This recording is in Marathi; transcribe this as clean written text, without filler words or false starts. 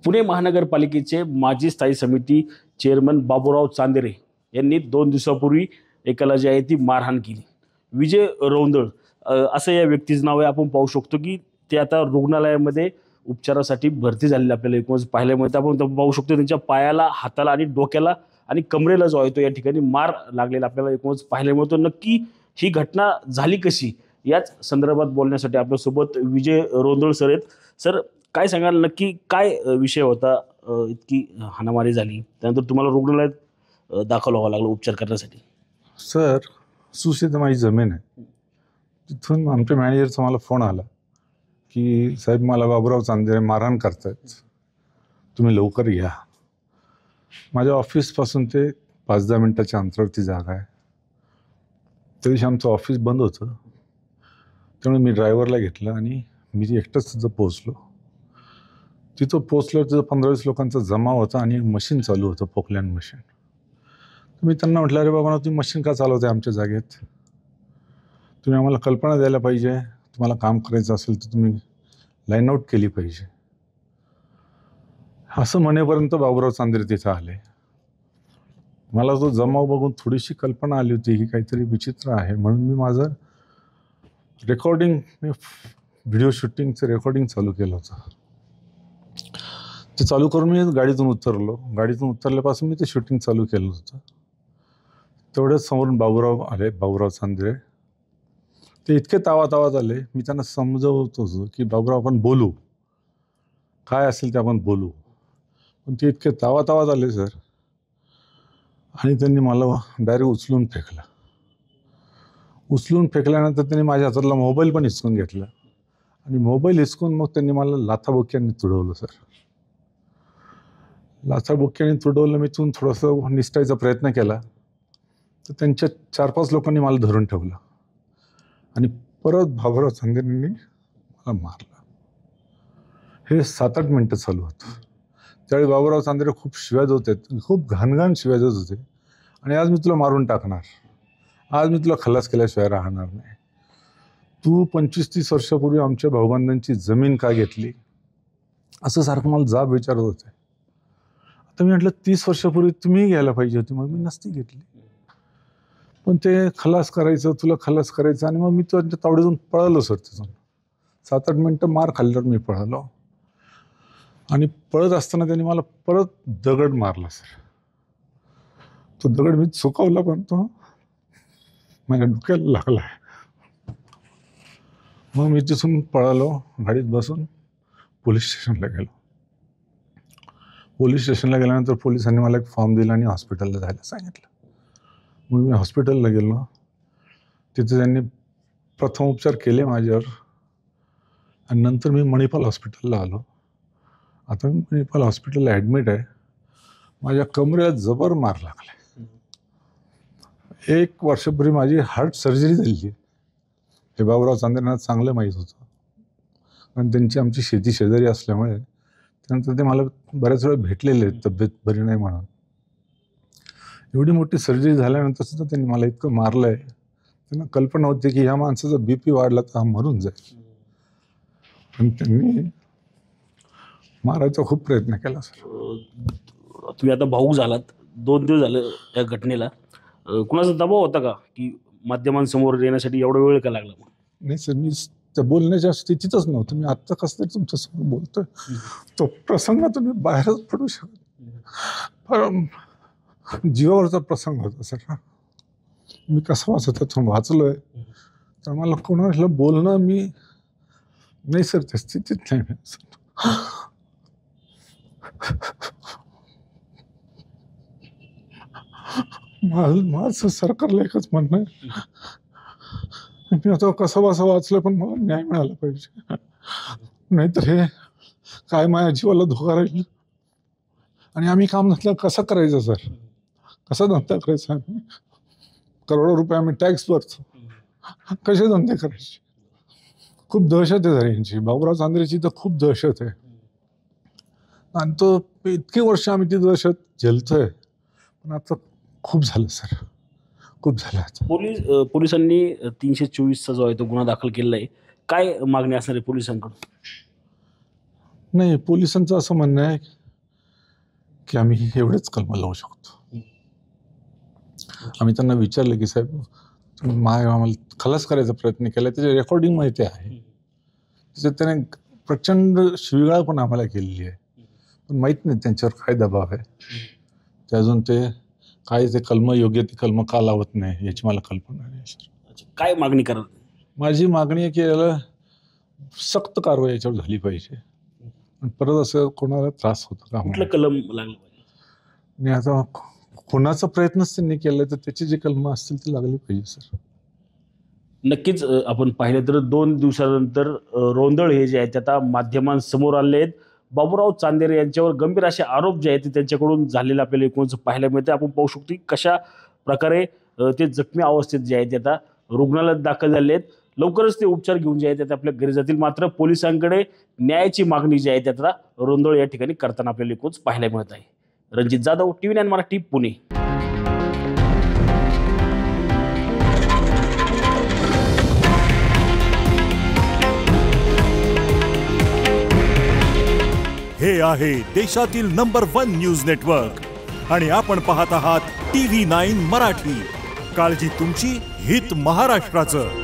पुणे महानगरपालिकेचे माजी स्थायी समिती चेअरमन बाबूराव चांदेरे यांनी 2 दिवसापूर्वी एकाला जी आहे ती मारहाण केली. विजय रौंदळ असं या व्यक्तीचं नाव आहे. आपण पाहू शकतो की ते आता रुग्णालयामध्ये उपचारासाठी भरती झालेले आपल्याला एकूणच पाहायला मिळतं. आपण पाहू शकतो त्यांच्या पायाला, हाताला आणि डोक्याला आणि कमरेला जो आहे तो या ठिकाणी मार लागलेला आपल्याला एकूणच पाहायला मिळतो. नक्की ही घटना झाली कशी याच संदर्भात बोलण्यासाठी आपल्यासोबत विजय रौंदळ सर आहेत. सर, काय सांगाल, नक्की काय विषय होता, इतकी हाणामारी झाली, त्यानंतर तुम्हाला रुग्णालयात दाखल व्हावं लागलं उपचार करण्यासाठी? सर, सुशेत माझी जमीन आहे. तिथून आमच्या मॅनेजरचा मला फोन आला की साहेब, मला बाबूराव चांदेरे मारहाण करतायत, तुम्ही लवकर या. माझ्या ऑफिसपासून ते 5-10 मिनिटाच्या अंतरावरती जागा आहे. त्या दिवशी आमचं ऑफिस बंद होतं, त्यामुळे मी ड्रायव्हरला घेतलं आणि मी एकटंच तिथं पोचलो. तिथं पोचल्यावर तिथं 15-20 लोकांचा जमाव होता आणि मशीन चालू होतं, पोकलँड मशीन. मी त्यांना म्हटलं, अरे बाबा, तुम्ही मशीन का चालवताय आमच्या जागेत? तुम्ही आम्हाला कल्पना द्यायला पाहिजे. तुम्हाला काम करायचं असेल तर तुम्ही लाईन आऊट केली पाहिजे. असं म्हणेपर्यंत बाबूराव चांदेरे तिथं आले. मला तो जमाव बघून थोडीशी कल्पना आली होती की काहीतरी विचित्र आहे, म्हणून मी माझं व्हिडिओ शूटिंगचं रेकॉर्डिंग चालू केलं होतं. ते चालू करून मी गाडीतून उतरलो. गाडीतून उतरल्यापासून मी ते शूटिंग चालू केलं होतं. तेवढ्याच समोरून बाबूराव आले, बाबूराव चांदेरे. ते इतके तावातावात आले. मी त्यांना समजवत होतो की बाबूराव, आपण बोलू, काय असेल ते आपण बोलू. पण ते इतके तावातावात आले सर, आणि त्यांनी मला डायरेक्ट उचलून फेकलं. उचलून फेकल्यानंतर त्यांनी माझ्या हातातला मोबाईल पण हिसकून घेतला आणि मोबाईल हिसकून मग त्यांनी मला लाथाबुक्क्यांनी तुडवलं सर. लाथाबुक्क्यांनी तुडवलं. मी तिथून थोडंसं निसटायचा प्रयत्न केला तर त्यांच्या 4-5 लोकांनी मला धरून ठेवलं आणि परत बाबूराव चांदेरेंनी मला मारलं. हे 7-8 मिनटं चालू होतं. त्यावेळी बाबूराव चांदेरे खूप शिव्या देत होते, खूप घाणघाण शिव्या देत होते. आणि आज मी तुला मारून टाकणार, आज मी तुला खलास केल्याशिवाय राहणार नाही, तू 25-30 वर्षापूर्वी आमच्या भाऊबंधांची जमीन का घेतली, असं सारखं मला जाब विचारत होते. आता मी म्हटलं, 30 वर्षापूर्वी तुम्ही घ्यायला पाहिजे होती, मग मी नसती घेतली. पण ते खलास करायचं, तुला खलास करायचं, आणि मग मी त्यांच्या तावडीतून पळालो सर. तिथून 7-8 मिनटं मार खाल्ल्यावर मी पळालो. आणि पळत असताना त्यांनी मला परत दगड मारला सर. तो दगड मी चुकवला पण तो माझ्या डोक्याला लागला आहे. मग मी तिथून पळालो, गाडीत बसून पोलीस स्टेशनला गेलो. पोलीस स्टेशनला गेल्यानंतर पोलिसांनी मला एक फॉर्म दिला आणि हॉस्पिटलला जायला सांगितलं. मग मी हॉस्पिटलला गेलो. तिथे त्यांनी प्रथम उपचार केले माझ्यावर आणि नंतर मी मणिपाल हॉस्पिटलला आलो. आता मी मणिपाल हॉस्पिटलला ॲडमिट आहे. माझ्या कमरेला जबर मार लागला. 1 वर्षापूर्वी माझी हार्ट सर्जरी झाली आहे. हे बाबूराव चांदेरेंना चांगलं माहीत होतं, कारण त्यांची आमची शेती शेजारी असल्यामुळे. त्यानंतर ते मला बऱ्याच वेळा भेटलेले आहेत तब्येत बरी नाही म्हणून. एवढी मोठी सर्जरी झाल्यानंतर सुद्धा त्यांनी मला इतकं मारलं आहे. त्यांना कल्पना होती की ह्या माणसाचा BP वाढला तर हा मरून जाईल, पण त्यांनी मारायचा खूप प्रयत्न केला सर. तुम्ही आता भाऊक झालात, 2 दिवस झाले या घटनेला. कुणाचा दबाव होता का की माध्यमांसमोर येण्यासाठी एवढा वेळ का लागला? नाही सर, मी त्या बोलण्याच्या स्थितीतच नव्हतं. मी आत्ता कसं तरी तुमच्यासमोर बोलतोय. तो प्रसंगातून मी बाहेरच पडू शकत. जीवावरचा प्रसंग होता सर. मी कसं त्यातून वाचलोय, तर मला कोणाला बोलणं मी नाही सर, त्या स्थितीत नाही. माझं सरकारला एकच म्हणणं आहे, मी आता कसं बसं वाचलं, पण मला न्याय मिळाला पाहिजे. नाहीतर हे काय माझ्या जीवाला धोका राहील. आणि आम्ही काम धंदा कसं करायचं सर? कसा धंदा करायचा? आम्ही करोडो रुपये आम्ही टॅक्स भरतो, कसे धंदे करायचे? खूप दहशत आहे सर यांची. बाबूराव चांदेरेची तर खूप दहशत आहे. आणि तो इतकी वर्ष आम्ही ती दहशत झेलतोय, पण आता खूप झालं सर, खूप झालं. पोलिसांनी 324चा जो आहे तो गुन्हा दाखल केलेला आहे. काय मागणी असणार आहे पोलिसांकडून? नाही, पोलिसांचं असं म्हणणं आहे की आम्ही एवढेच कलम लावू शकतो. आम्ही त्यांना विचारलं की साहेब तुम्ही आम्हाला खलास करायचा प्रयत्न केला, त्याची रेकॉर्डिंग माहिती आहे, त्याच्यात त्याने प्रचंड शिवीगाळ पण आम्हाला केलेली आहे, पण माहीत नाही त्यांच्यावर काय दबाव आहे. ते अजून ते काय ते कलम योग्य ते कलम का लावत नाही याची मला कल्पना नाही. काय मागणी कराल? माझी मागणी आहे की याला सक्त कारवाई याच्यावर झाली पाहिजे. परत असं कोणाला त्रास होतो का? कुठलं कलम लागलं पाहिजे? आणि आता कोणाचा प्रयत्नच त्यांनी केला तर त्याचे जे कलम असतील ते लागले पाहिजे सर. नक्कीच आपण पाहिलं तर 2 दिवसानंतर रोंदळ हे जे आहेत आता माध्यमांसमोर आले आहेत. बाबूराव चांदेरे यांच्यावर गंभीर असे आरोप जे आहेत ते त्यांच्याकडून झालेले आपल्याला एकूणच पाहायला मिळते. आपण पाहू शकतो की कशा प्रकारे ते जखमी अवस्थेत जे आहेत ते आता रुग्णालयात दाखल झाले आहेत. लवकरच ते उपचार घेऊन जे आहेत ते आपल्या घरी जातील. मात्र पोलिसांकडे न्यायाची मागणी जी आहे ते आता रोंदळ या ठिकाणी करताना आपल्याला एकूणच पाहायला मिळत आहे. रणजित जाधव, TV9 मराठी, पुणे. हे आहे देशातील नंबर 1 न्यूज नेटवर्क आणि आपण पाहत आहात TV9 मराठी. काळजी तुमची, हित महाराष्ट्राचं.